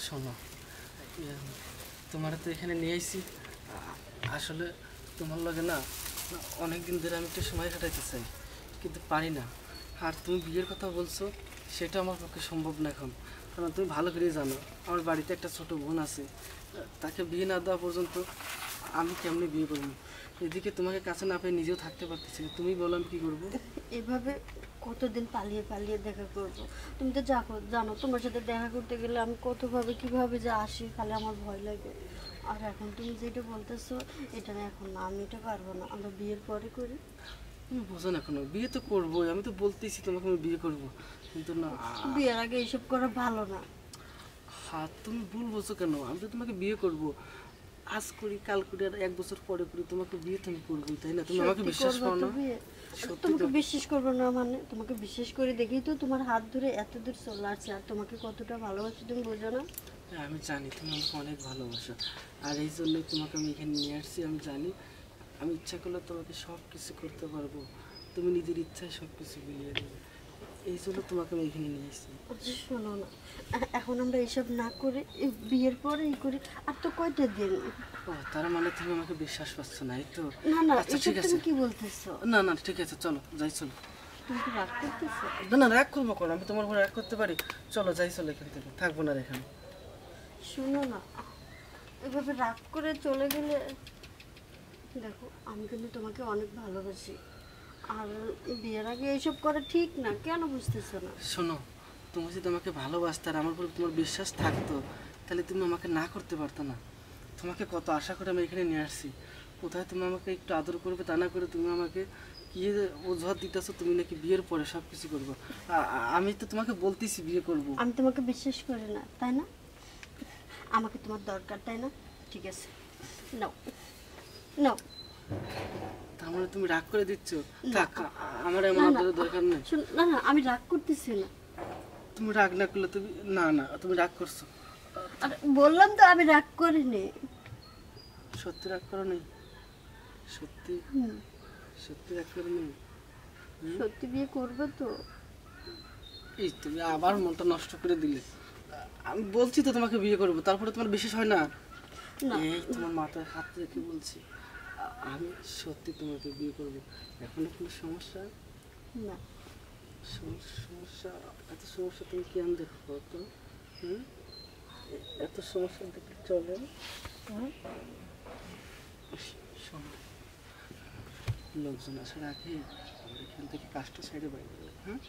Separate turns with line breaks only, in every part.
শোনো, তোমার তো এখানে নিয়ে আসছি। আসলে তোমার লগে না অনেকদিন ধরে আমি একটু সময় কাটাইতে চাই, কিন্তু পারি না। আর তুমি বিয়ের কথা বলছো, সেটা আমার পক্ষে সম্ভব না এখন। কারণ তুমি ভালো করেই জানো আমার বাড়িতে একটা ছোট বোন আছে, তাকে বিয়ে না দেওয়া পর্যন্ত আমি কেমনি বিয়ে করবো? এদিকে তোমাকে কাছে না পেয়ে নিজেও থাকতে পারতেছি না। তুমি বলো আমি কী করবো?
এভাবে কতদিন পালিয়ে পালিয়ে দেখা করবো? তুমি তো জানো তোমার সাথে দেখা করতে গেলে আমি কতভাবে কিভাবে যে আসি, খালি আমার ভয় লাগে। আর এখন তুমি যেটা বলতেছো এটা না, এখন না, আমি এটা পারবো না। আমরা বিয়ের পরে করি।
তুমি বোঝো না কেন? বিয়ে তো করবোই, আমি তো বলতেছি তোমাকে আমি বিয়ে করবো, কিন্তু না।
বিয়ের আগে এইসব করা ভালো না।
হ্যাঁ, তুমি ভুল বলছো কেন? আমি তো তোমাকে বিয়ে করবো, আজ করি কাল করি আর 1 বছর পরে করি, তোমাকে বিয়ে তো আমি করবোই, তাই না? তুমি আমাকে বিশ্বাস করো না?
তোমাকে বিশ্বাস করবো না মানে? তোমাকে বিশ্বাস করে দেখেই তো তোমার হাত ধরে এত দূর চলে আসছে। আর তোমাকে কতটা ভালোবাসি তুমি বোঝো না?
হ্যাঁ, আমি জানি তুমি আমাকে অনেক ভালোবাসো, আর এই জন্যই তোমাকে আমি এখানে নিয়ে আসছি। আমি জানি আমি ইচ্ছা করলে তোমাকে সব কিছু করতে পারবো, তুমি নিজের ইচ্ছায় সব কিছু বিলিয়ে দেবে। এই জন্য তোমাকে আমি এখানে নিয়ে আসছি।
আচ্ছা শোনো না, এখন আমরা এইসব না করে বিয়ের পরেই করি। আর তো কয়টা দিন।
ও, তার মানে তুমি আমাকে বিশ্বাস পাচ্ছ না, এই তো?
না না,
আচ্ছা
এসব
ঠিক আছে,
তুমি কি বলতেছো?
না না ঠিক আছে, চলো যাই, চলো।
তুমি কি রাগ করতেছো?
না না, রাগ করবো কেন? আমি তোমার উপর রাগ করতে পারি? চলো যাই, চলো এখান থেকে, থাকবো না আর এখানে।
শোনো না, এভাবে রাগ করে চলে গেলে, দেখো আমি কিন্তু তোমাকে অনেক ভালোবাসি। আর বিয়ের আগে এইসব করা ঠিক না, কেন বুঝতেছো না?
শোনো, তুমি যদি আমাকে ভালোবাসতে আর আমার উপর তোমার বিশ্বাস থাকতো, তাহলে তুমি আমাকে না করতে পারতো না। তোমাকে কত আশা করে আমি এখানে নিয়ে আসছি, কোথায় তুমি আমাকে একটু আদর করবে তা না করে তুমি আমাকে কি অজুহাত দিতেছো তুমি নাকি বিয়ের পরে সব কিছু করবো। আমি তো তোমাকে বলতেছি বিয়ে করব।
আমি তোমাকে বিশ্বাস করি না, তাই না? আমাকে তোমার দরকার, তাই না? ঠিক আছে, নাও নাও।
তার মানে তুমি রাগ করে দিচ্ছ? থাক, আমার এমন আদরের দরকার নেই।
না না, আমি রাগ করতেছি না।
তুমি রাগ না করলে তুমি, না না তুমি রাগ করছো।
আরে বললাম তো আমি রাগ করিনি।
সত্যি রাগ করো নি? সত্যি সত্যি রাগ করো নি?
সত্যি বিয়ে করবে তো?
এই তুমি আবার মনটা নষ্ট করে দিলে। আমি বলছি তো তোমাকে বিয়ে করবো, তারপরে তোমার বিশ্বাস হয় না? এই তোমার মাথায় হাত রেখে বলছি, আমি সত্যি তোমাকে বিয়ে করবো। এখন কোনো সমস্যা
না?
সমস্যা? এত সমস্যা তুমি কেন দেখো তো? এত সমস্যা দেখে চলে? লোকজন আসার আগে আমার এখান থেকে কাজটা ছেড়ে বাইরে গেলে। হ্যাঁ,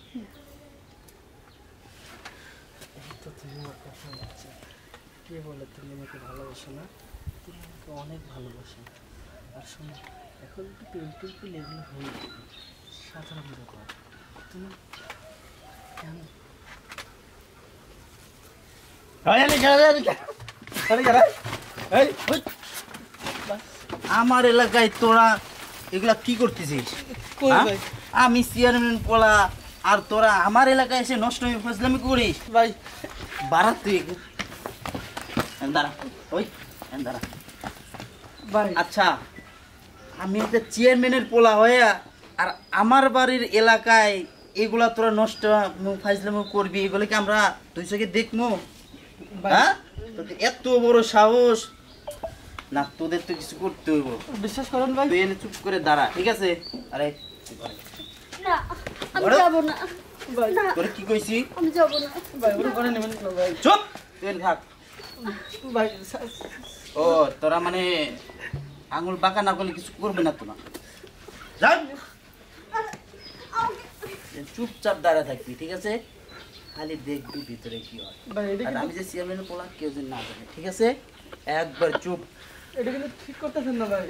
তো তুমি আমার কথা বলছো, কে বলে তুমি আমাকে ভালোবাসো না? তুমি আমাকে অনেক ভালোবাসো। আর শোনো, এখন একটু পেন্টিং এগুলো হয়ে সাধারণ ব্যাপার। তুমি কেন
আমার এলাকায় তোরা এগুলা কি করতেছিস? আমি চেয়ারম্যান পোলা আর তোরা আমার এলাকায় এসে নষ্ট হয়ে ফজলামি করিস?
ভাই
বাড়া তুই দাঁড়া, ওই দাঁড়া
ভাই।
আচ্ছা, আমি একটা চেয়ারম্যানের পোলা হয়ে আর আমার বাড়ির এলাকায় এগুলা তোরা নষ্ট ফাজলামি করবি, এগুলো কি আমরা দুই চোখে দেখবো? হ্যাঁ, তোকে এত বড় সাহস না, তোদের তো কিছু করতে হইব।
বিশ্বাস করেন ভাই,
তুই এনে চুপ করে দাঁড়া, ঠিক আছে? আরে
না, আমি যাব না। না,
তোরে কি কইছি?
আমি যাব না
ভাই ওরা করে নেবেন না ভাই।
চুপ, তুই থাক
ভাই।
ও তোরা মানে আঙুল বাঁকা না করলে কিছু করবে না তোরা, যান চুপচাপ দাঁড়া থাকবি, ঠিক আছে? খালি দেখবি ভিতরে কি হয়। আর আমি যে চেয়ারম্যানের পোলা কেউ যেন না জানে, ঠিক আছে? একবার চুপ।
এটা কিন্তু ঠিক করতেছেন না ভাই।